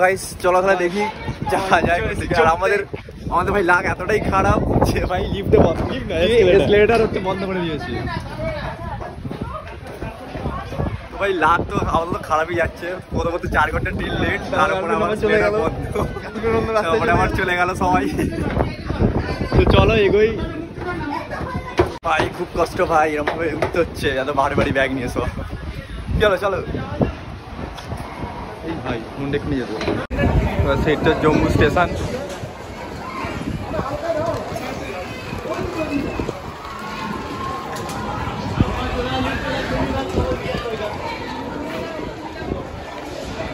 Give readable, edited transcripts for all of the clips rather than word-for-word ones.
Guys চলো তাহলে দেখি যাওয়া যায়। আর আমাদের ভাই লাক এতটাই খারাপ যে ভাই লিফটে বন্ধ, এসকেলেটর হচ্ছে বন্ধ করে দিয়েছে। ভাই লাক তো আমাদের তো খারাপই যাচ্ছে, প্রথমত 4 ঘন্টা ট্রেন লেট, তারপরে আবার চলে গেল আবার চলে গেল সবাই। তো চলো এগোই ভাই, খুব কষ্ট ভাই, এরকম ভাবে উঠতে হচ্ছে, এত ভারী ভারী ব্যাগ নিয়ে এসো। চলো চলো এই ভাই ফোন দেখে নিয়ে যেত। সেটা জম্মু স্টেশন।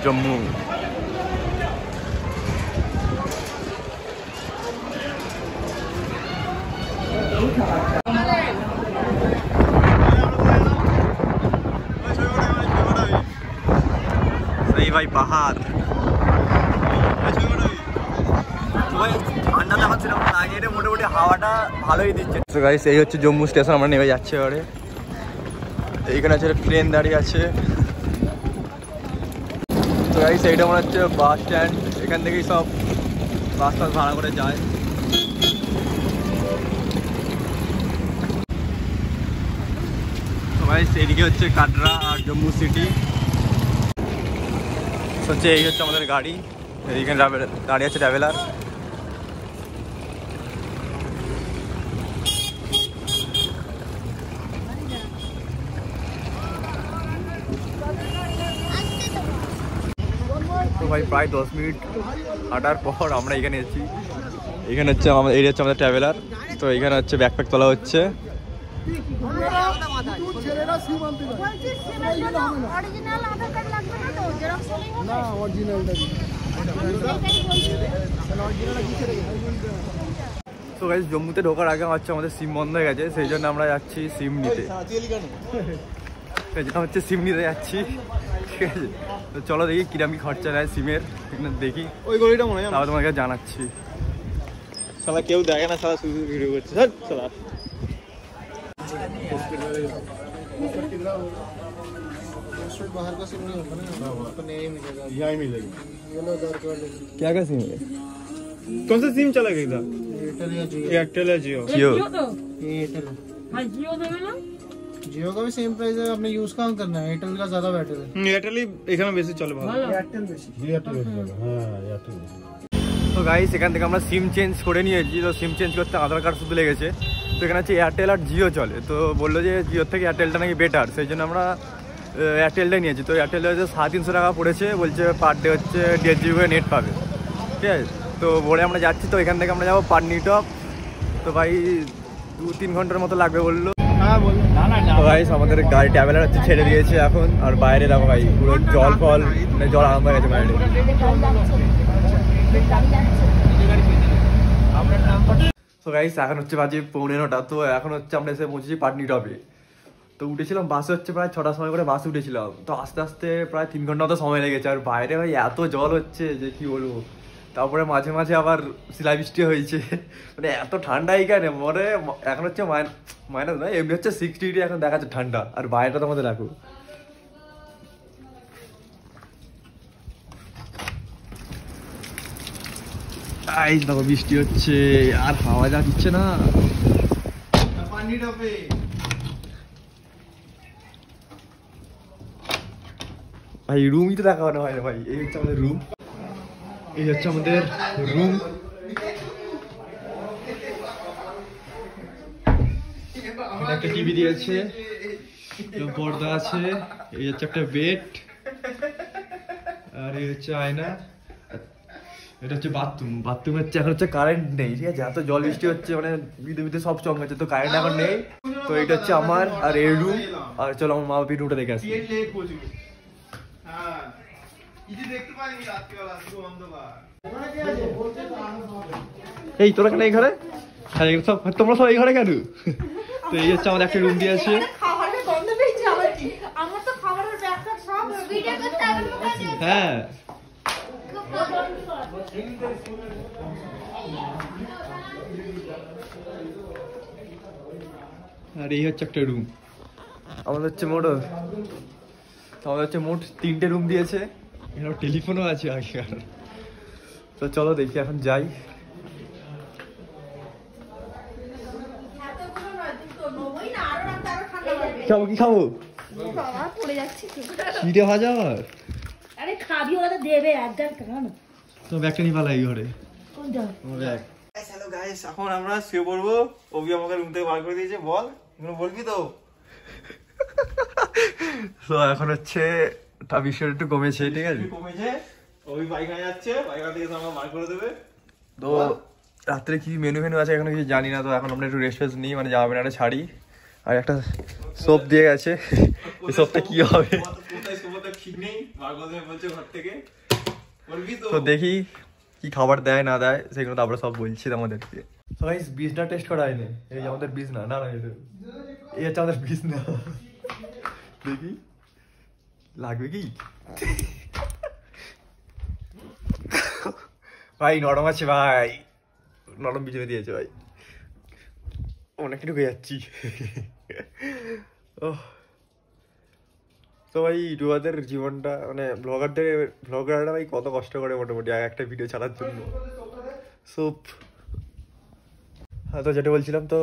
জম্মু सही भाई पहाड़ ঠান্ডা দেখা সেরকম লাগে, এটা মোটামুটি হাওয়াটা ভালোই দিচ্ছে। তো গাইস এই হচ্ছে জম্মু স্টেশন, আমরা নেমে যাচ্ছি এবারে। এইখানে আছে ট্রেন দাঁড়িয়ে আছে। তো গাইস এইটা মনে হচ্ছে বাস স্ট্যান্ড, এখান থেকেই সব বাস টাস ভাড়া করে যায়। তো গাইস এইদিকে হচ্ছে কাটরা আর জম্মু সিটি। হচ্ছে এই হচ্ছে আমাদের গাড়ি, এইখানে দাঁড়িয়ে আছে ট্রাভেলার। তো ভাই প্রায় 10 মিনিট হাঁটার পর আমরা এখানে এসেছি। এখানে হচ্ছে আমাদের ট্রাভেলার। তো এখানে হচ্ছে ব্যাকপ্যাক তোলা হচ্ছে। তো গাইস জম্মুতে ঢোকার আগে হচ্ছে আমাদের সিম বন্ধ হয়ে গেছে, সেই জন্য আমরা যাচ্ছি সিম নিতে। হচ্ছে সিম নিতে যাচ্ছি, ঠিক আছে। তো চলো দেখি কিরকম কি খরচা নেয় সিমের, দেখি ওই গলিটা মনে হয়, তাহলে তোমাকে জানাচ্ছি। সালা কেউ দেখে না, সালা শুধু ভিডিও করছে সালা। बाहर का सिम नहीं होगा ना, आपको नया ही मिलेगा, यहाँ ही मिलेगा। ये लो आधार कार्ड। क्या का सिम है? कौन सा सिम चला गया? एयरटेल या जियो? एयरटेल या जियो? जियो एयरटेल। हाँ जियो देवे ना, जियो का भी सेम प्राइस है, आपने यूज कहाँ करना है? एयरटेल का ज्यादा बेटर है। एयरटेल ही এখানে বেশি চলে ভালো। এয়ারটেল বেশি, এয়ারটেল বেশি। হ্যাঁ এয়ারটেল বেশি। তো গাইস এখান থেকে আমরা সিম চেঞ্জ করে নিয়েছি। তো সিম চেঞ্জ করতে আধার কার্ড শুধু লেগেছে। তো এখানে হচ্ছে এয়ারটেল আর জিও চলে। তো বললো যে জিওর থেকে এয়ারটেলটা নাকি বেটার, সেই জন্য আমরা এয়ারটেলটাই নিয়েছি। তো এয়ারটেলটা হচ্ছে 350 টাকা পড়েছে, বলছে পার ডে হচ্ছে 1.5 GB করে নেট পাবে, ঠিক আছে। তো বলে আমরা যাচ্ছি। তো এখান থেকে আমরা যাবো পাটনিটপ। তো ভাই 2-3 ঘন্টার মতো লাগবে বললো। হ্যাঁ বললো। তো গাইস আমাদের গাড়ি ট্রাভেলার হচ্ছে ছেড়ে দিয়েছে এখন। আর বাইরে দেখো ভাই পুরো জল ফল, মানে জল আরম্ভ হয়ে গেছে বাইরে। তো গাইস এখন হচ্ছে বাজে 9:45। তো এখন হচ্ছে আমরা এসে পৌঁছেছি পাটনিটপে। তো উঠেছিলাম বাসে, হচ্ছে প্রায় 6টার সময় করে বাসে উঠেছিলাম। তো আস্তে আস্তে প্রায় 3 ঘন্টা মতো সময় লেগেছে। আর বাইরে ভাই এত জল হচ্ছে যে কি বলবো। তারপরে মাঝে মাঝে আবার শিলাবৃষ্টি হয়েছে, মানে এত ঠান্ডা এইখানে মরে। এখন হচ্ছে মাইনাস নয়, এমনি হচ্ছে 60 ডিগ্রি এখন দেখাচ্ছে ঠান্ডা। আর বাইরেটা তো আমাদের রাখো। দেখো বৃষ্টি হচ্ছে আর হাওয়া যা দিচ্ছে না। ভাই রুমই তো দেখা হয় না ভাই। এই হচ্ছে আমাদের রুম, এই হচ্ছে আমাদের রুম। একটা টিভি দিয়েছে, পর্দা আছে, এই হচ্ছে একটা বেড, আর এই হচ্ছে আয়না। এটা হচ্ছে বাথরুম। বাথরুমে হচ্ছে এখন হচ্ছে কারেন্ট নেই, ঠিক আছে। এত জল বৃষ্টি হচ্ছে, মানে বিদ্যুৎ সব চমকাচ্ছে, তো কারেন্ট এখন নেই। তো এটা হচ্ছে আমার আর এই রুম। আর চলো আমার মা বাপি রুমটা দেখে আসি। এই তোরা কেন এই ঘরে? তোমরা সব এই ঘরে কেন? তো এই হচ্ছে আমাদের একটা রুম দিয়েছে। হ্যাঁ আর এই হচ্ছে একটা রুম। আমাদের হচ্ছে মোট 3টে রুম দিয়েছে। এখানে টেলিফোনও আছে আগে। তো চলো দেখি এখন যাই। খাবো কি খাবো? চিড়ে ভাজা। আরে খাবি ওরা দেবে একদম কেন তো ব্যাগটা নিয়ে পালাই ঘরে। কোনটা ব্যাগ। হ্যালো গাইস, এখন আমরা শুয়ে পড়বো। অভি আমাকে রুম থেকে বার করে দিয়েছে। বল, এগুলো বলবি তো? তো এখন হচ্ছে বিষয়টা একটু কমেছে, ঠিক আছে? কমেছে। অভি পায়খানা যাচ্ছে, পায়খানা থেকে আমাকে বার করে দেবে। তো রাত্রে কি মেনু আছে এখনো কিছু জানি না। তো এখন আমরা একটু রেস্ট ফেস্ট নিই, মানে জামা প্যান্টটা ছাড়ি। আর একটা সোপ দিয়ে গেছে, এই সোপটা কি হবে তো দেখি কি খাবার দেয় না দেয়, সেগুলো তো আমরা সব বলছি আমাদেরকে। বীজটা টেস্ট করা হয়নি। এই যে আমাদের বীজ না, না না এই হচ্ছে আমাদের বীজ না। দেখি লাগবে কি ভাই। নরম আছে ভাই, নরম বীজ দিয়েছে ভাই। অনেক কিছু হয়ে যাচ্ছি। তো ভাই ইউটিউবারদের জীবনটা, মানে ব্লগাররা ভাই কত কষ্ট করে মোটামুটি একটা ভিডিও ছাড়ার জন্য। সব তো যেটা বলছিলাম, তো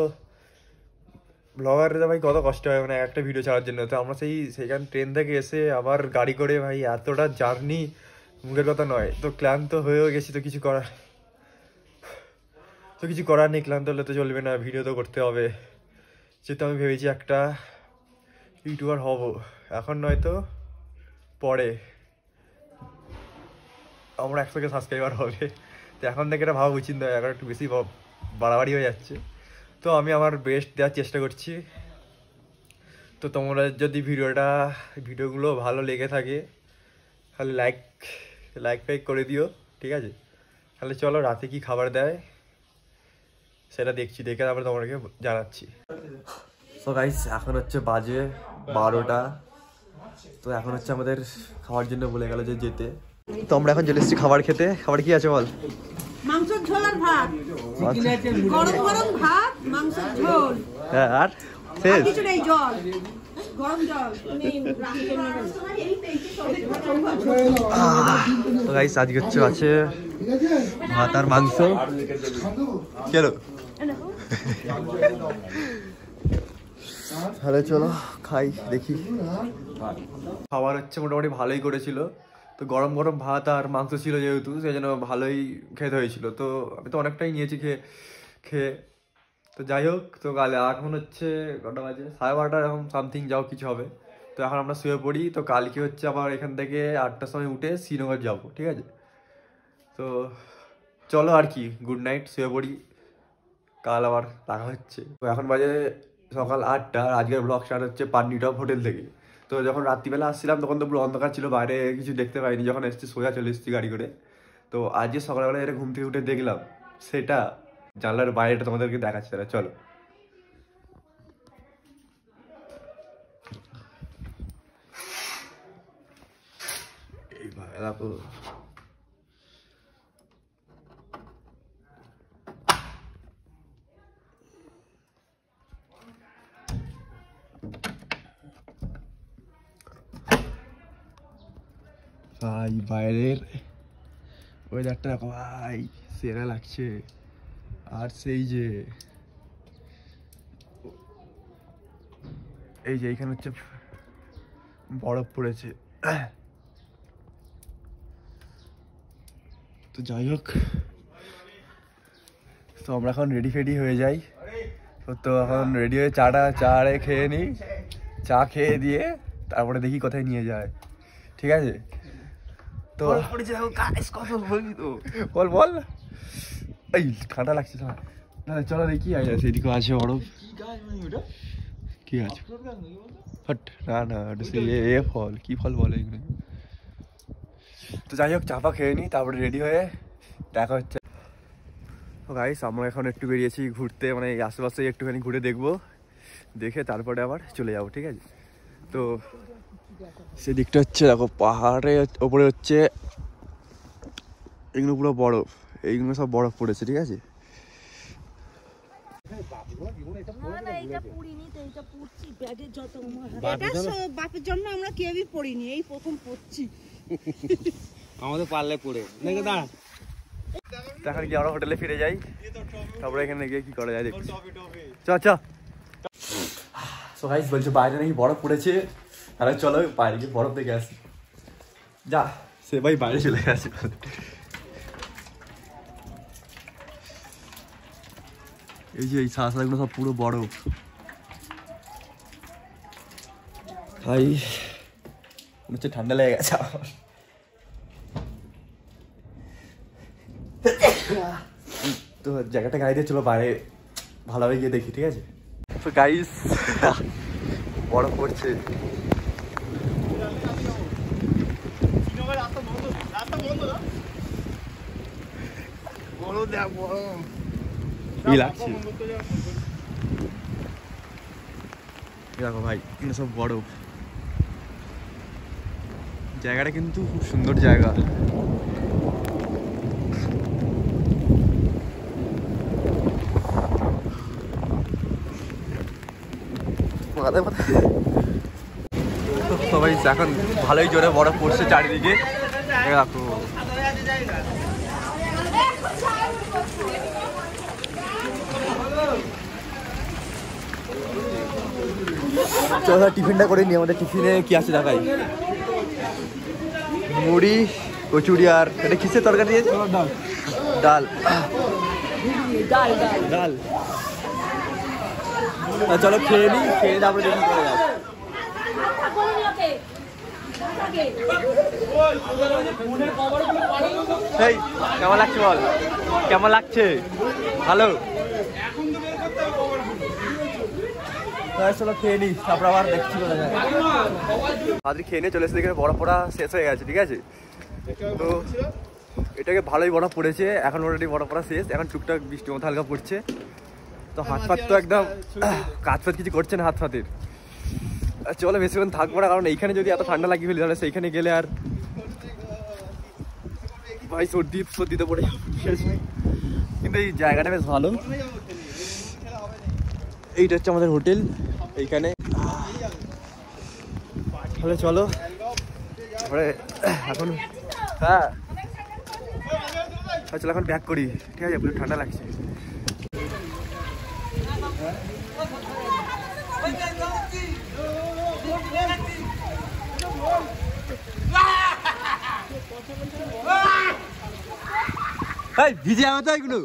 ব্লগাররা ভাই কত কষ্ট হয় মানে একটা ভিডিও ছাড়ার জন্য। তো আমরা সেইখান ট্রেন থেকে এসে আবার গাড়ি করে ভাই এতটা জার্নি মুখের কথা নয়। তো ক্লান্ত হয়েও গেছি, তো কিছু করার নেই। ক্লান্ত হলে তো চলবে না, ভিডিও তো করতে হবে। যেহেতু আমি ভেবেছি একটা ইউটিউবার হব, এখন নয়তো পরে আমরা 100K সাবস্ক্রাইবার হবে। তো এখন থেকে এটা ভাবা উচিত নয়, এখন একটু বেশি বাড়াবাড়ি হয়ে যাচ্ছে। তো আমি আমার বেস্ট দেওয়ার চেষ্টা করছি। তো তোমরা যদি ভিডিওগুলো ভালো লেগে থাকে তাহলে লাইক করে দিও, ঠিক আছে? তাহলে চলো রাতে কি খাবার দেয় সেটা দেখে তারপরে তোমাদেরকে জানাচ্ছি। তো গাইস এখন হচ্ছে বাজে 12টা। তো এখন হচ্ছে আমাদের খাওয়ার জন্য বলে গেল যে যেতে। তো আমরা এখন চলে এসেছি খাবার খেতে। খাবার কি আছে বল? মাংসের ঝোল আর ভাত, গরম গরম ভাত, মাংসের ঝোল। হ্যাঁ, আর শেষ কিছু নেই, জল, গরম জল। তো গাইস আজকে আছে ভাত আর মাংস। কেন তাহলে চলো খাই, দেখি। খাবার হচ্ছে মোটামুটি ভালোই করেছিল। তো গরম গরম ভাত আর মাংস ছিল যেহেতু, সেই জন্য ভালোই খেতে হয়েছিল। তো আমি তো অনেকটাই নিয়েছি খেয়ে। তো যাই হোক, তো এখন হচ্ছে কটা বাজে, 12:30 এখন সামথিং, যাও কিছু হবে। তো এখন আমরা শুয়ে পড়ি। তো কালকে হচ্ছে আবার এখান থেকে 8টার সময় উঠে শ্রীনগর যাবো, ঠিক আছে? তো চলো আর কি, গুড নাইট, শুয়ে পড়ি, কাল আবার দেখা হচ্ছে। তো এখন বাজে সকাল 8টা। আর আজকের ব্লগ স্টার্ট হচ্ছে পাটনিটপ হোটেল থেকে। তো যখন রাত্রিবেলা আসছিলাম তখন তো পুরো অন্ধকার ছিল, বাইরে কিছু দেখতে পাইনি। যখন এসেছি সোজা চলে এসেছি গাড়ি করে। তো আজকে সকালবেলা এটা ঘুম থেকে উঠে দেখলাম, সেটা জানলার বাইরেটা তোমাদেরকে দেখাচ্ছে। তারা চলো। দেখো ভাই, বাইরের ওয়েদারটা দেখো ভাই, সেরা লাগছে। আর সেই যে এইখানে হচ্ছে বরফ পড়েছে। তো যাই হোক, তো আমরা এখন রেডি হয়ে যাই। তো এখন রেডি হয়ে চা খেয়ে নিই। চা খেয়ে দিয়ে তারপরে দেখি কোথায় নিয়ে যায়, ঠিক আছে? তো বলবি তো, বল। এই ঠান্ডা লাগছে, চলো দেখি। সেদিকে আছে বরফ। কি আছে? না ফল, কি ফল বলে এগুলো? তো যাই হোক, চাপা খেয়ে নিই, তারপরে রেডি হয়ে দেখা হচ্ছে। তো গাইস আমরা এখন একটু বেরিয়েছি ঘুরতে, মানে আশেপাশে একটুখানি ঘুরে দেখবো, দেখে তারপরে আবার চলে যাবো, ঠিক আছে? তো সেদিকটা হচ্ছে দেখো, পাহাড়ের ওপরে হচ্ছে এগুলো পুরো বরফ, এইগুলো সব বরফ পড়েছে, ঠিক আছে? বাপের জন্য আমরা কেউই পড়িনি, এই প্রথম পড়ছি। আমাদের পারলে পড়ে দেখে দাঁড়া। এখন কি আমরা হোটেলে ফিরে যাই, তারপরে এখানে গিয়ে কি করা যায় দেখি। চ চ। সো গাইস বলছে বাইরে নাকি বরফ পড়েছে, তাহলে চলো বাইরে গিয়ে বরফ দেখে আসি। যা সে ভাই বাইরে চলে গেছে। এই যে এই সাঁকড়াগুলো সব পুরো বরফ। ভাই মনে হচ্ছে ঠান্ডা লেগে গেছে আমার। তো জায়গাটা গাড়ি দিয়ে চলো বাইরে ভালোভাবে গিয়ে দেখি, ঠিক আছে? তো গাইস বরফ পড়ছে। কি লাগছে দেখো ভাই, সব বরফ। জায়গাটা কিন্তু খুব সুন্দর জায়গা। সবাই এখন ভালোই জোরে বরফ পড়ছে চারিদিকে। দেখো চলো টিফিনটা করে নি। আমাদের টিফিনে কি আছে দেখাই। মুড়ি, কচুরি, আর এটা কিসের তরকারি দিয়েছে? ডাল। ডাল। চলো খেয়ে নি, খেয়ে তারপরে দেখি করে যাও। এই কেমন লাগছে বল, কেমন লাগছে? ভালো। চলো খেয়ে নি, তারপর আবার দেখছি করে যায়। আজকে খেয়ে নিয়ে চলে এসে দেখে বরফ পড়া শেষ হয়ে গেছে, ঠিক আছে? তো এটাকে ভালোই বরফ পড়েছে, এখন অলরেডি বরফ পড়া শেষ। এখন টুকটাক বৃষ্টি মতো হালকা পড়ছে। তো হাত ফাত তো একদম কাজ ফাত কিছু করছে না হাত ফাতের। চলো বেশিক্ষণ থাকবো না, কারণ এইখানে যদি এত ঠান্ডা লাগিয়ে ফেলি তাহলে সেইখানে গেলে আর ভাই সর্দিতে পড়ে যাবে। কিন্তু এই জায়গাটা বেশ ভালো। এইটা হচ্ছে আমাদের হোটেল এইখানে। তাহলে চলো তারপরে এখন হ্যাঁ চলো এখন ব্যাক করি, ঠিক আছে? পুরো ঠান্ডা লাগছে। ভিজে যাবে তো এগুলো।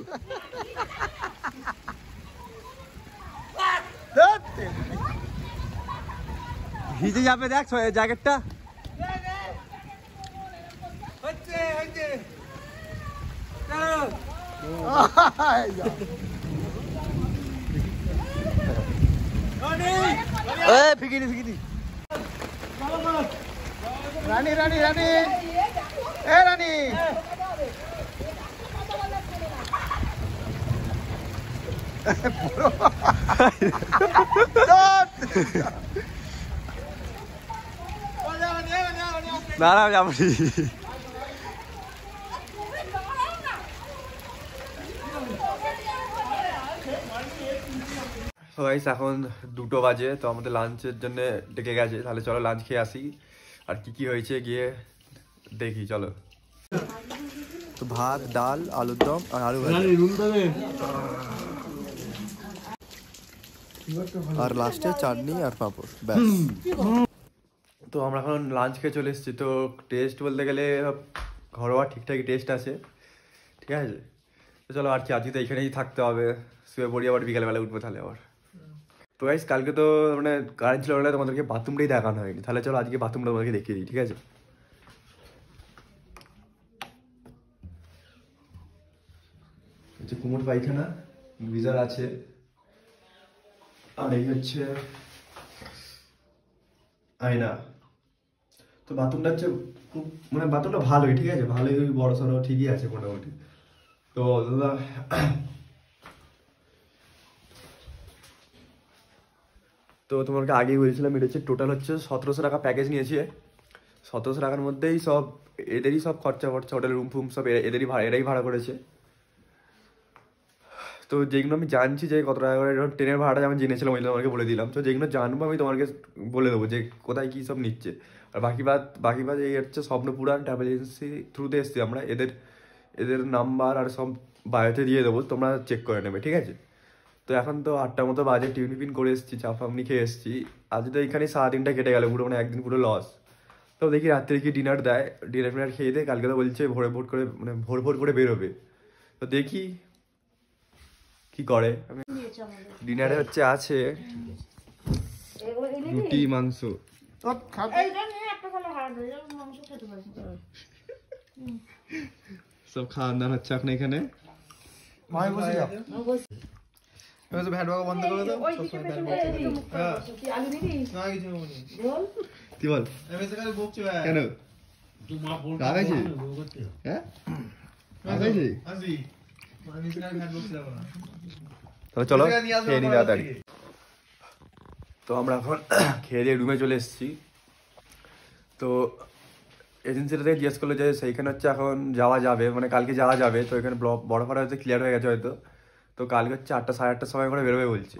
ভিজে যাবে, দেখ জ্যাকেটটা। ফিকিনি ফিকিনি রানী রানী রানী এ রানী না না যাবো। এখন 2টো বাজে, তো আমাদের লাঞ্চের জন্য ডেকে গেছে। তাহলে চলো লাঞ্চ খেয়ে আসি, আর কি কি হয়েছে গিয়ে দেখি। চলো। তো ভাত, ডাল, আলুর দম আর আলু ভাজা, আর লাস্টে চাটনি আর পাঁপড়, ব্যাস। তো আমরা এখন লাঞ্চ খেয়ে চলে এসেছি। তো টেস্ট বলতে গেলে ঘরোয়া ঠিকঠাকই টেস্ট আছে, ঠিক আছে? তো চলো আর কি, আজকে তো এখানেই থাকতে হবে। শুয়ে পড়ি, আবার বিকালবেলা উঠবো তাহলে আবার। তো গাইস কালকে তো মানে কারেন্ট ছিল না, তোমাদেরকে বাথরুমটাই দেখানো হয়নি। তাহলে চলো আজকে বাথরুমটা তোমাদেরকে দেখিয়ে দিই, ঠিক আছে? হচ্ছে কুমোর পায়খানা, গিজার আছে, আর এই হচ্ছে আয়না। তো বাথরুমটা হচ্ছে খুব মানে বাথরুমটা ভালোই, ঠিক আছে? ভালোই, বড় সড়ো ঠিকই আছে মোটামুটি। তো দাদা তো তোমাকে আগেই বলছিলাম, এটা হচ্ছে টোটাল হচ্ছে 1700 টাকা প্যাকেজ নিয়েছে। 1700 টাকার মধ্যেই সব এদেরই সব খরচা ফরচা, হোটেল রুম ফুম সব এদেরই ভাড়া, এরাই ভাড়া করেছে। তো যেগুলো আমি জানছি যে কত টাকা করে, ট্রেনের ভাড়াটা যেমন জেনেছিলাম ওই তোমাকে বলে দিলাম। তো যেগুলো জানবো আমি তোমাকে বলে দেবো যে কোথায় কী সব নিচ্ছে। আর বাকি বাদ এই হচ্ছে স্বপ্নপুরাণ ট্রাভেল এজেন্সি থ্রুতে এসছি আমরা। এদের নাম্বার আর সব বায়োতে দিয়ে দেবো, তোমরা চেক করে নেবে, ঠিক আছে? তো এখন তো 8টার মতো বাজে, টিফিন করে এসেছি, চা ফামনি খেয়ে এসেছি। আজ তো এইখানে 3:30টা কেটে গেল পুরো, মানে একদিন পুরো লস। তো দেখি রাত্রে কি ডিনার দেয়, ডিনার খেয়ে দেয়। কালকে তো বলছে ভোর করে বেরোবে, তো দেখি কি করে। ডিনারে হচ্ছে আছে রুটি মাংস। সব খাওয়া দাওয়া হচ্ছে এখন এখানে। ভ্যাট বাবা বন্ধ করে দাও। কি বল কেন রাগাইছি? হ্যাঁ রাগাইছি। তাহলে চলো খেয়ে নি তাড়াতাড়ি। তো আমরা এখন খেয়ে দিয়ে রুমে চলে এসেছি। তো এজেন্সিটা থেকে জিজ্ঞেস করলো যে সেইখানে হচ্ছে এখন যাওয়া যাবে, মানে কালকে যাওয়া যাবে। তো এখানে বরফ হয়তো ক্লিয়ার হয়ে গেছে হয়তো। তো কালকে হচ্ছে 8টা সাড়ে 8টার সময় করে বেরোবে বলছে।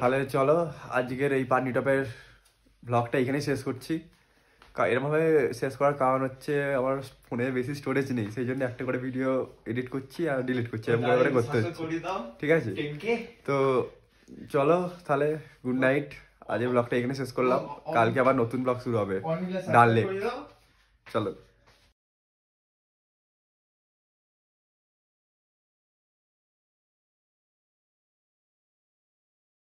তাহলে চলো আজকের এই পানি টপের ব্লগটা এখানেই শেষ করছি। এরমভাবে শেষ করার কারণ হচ্ছে আমার ফোনে বেশি স্টোরেজ নেই, সেই জন্য একটা করে ভিডিও এডিট করছি আর ডিলিট করছি, এরকম করে করতে হচ্ছে, ঠিক আছে? তো চলো তাহলে গুড নাইট। আজ এই ব্লগটা এখানে শেষ করলাম, কালকে আবার নতুন ব্লগ শুরু হবে ডাল লেক। চলো।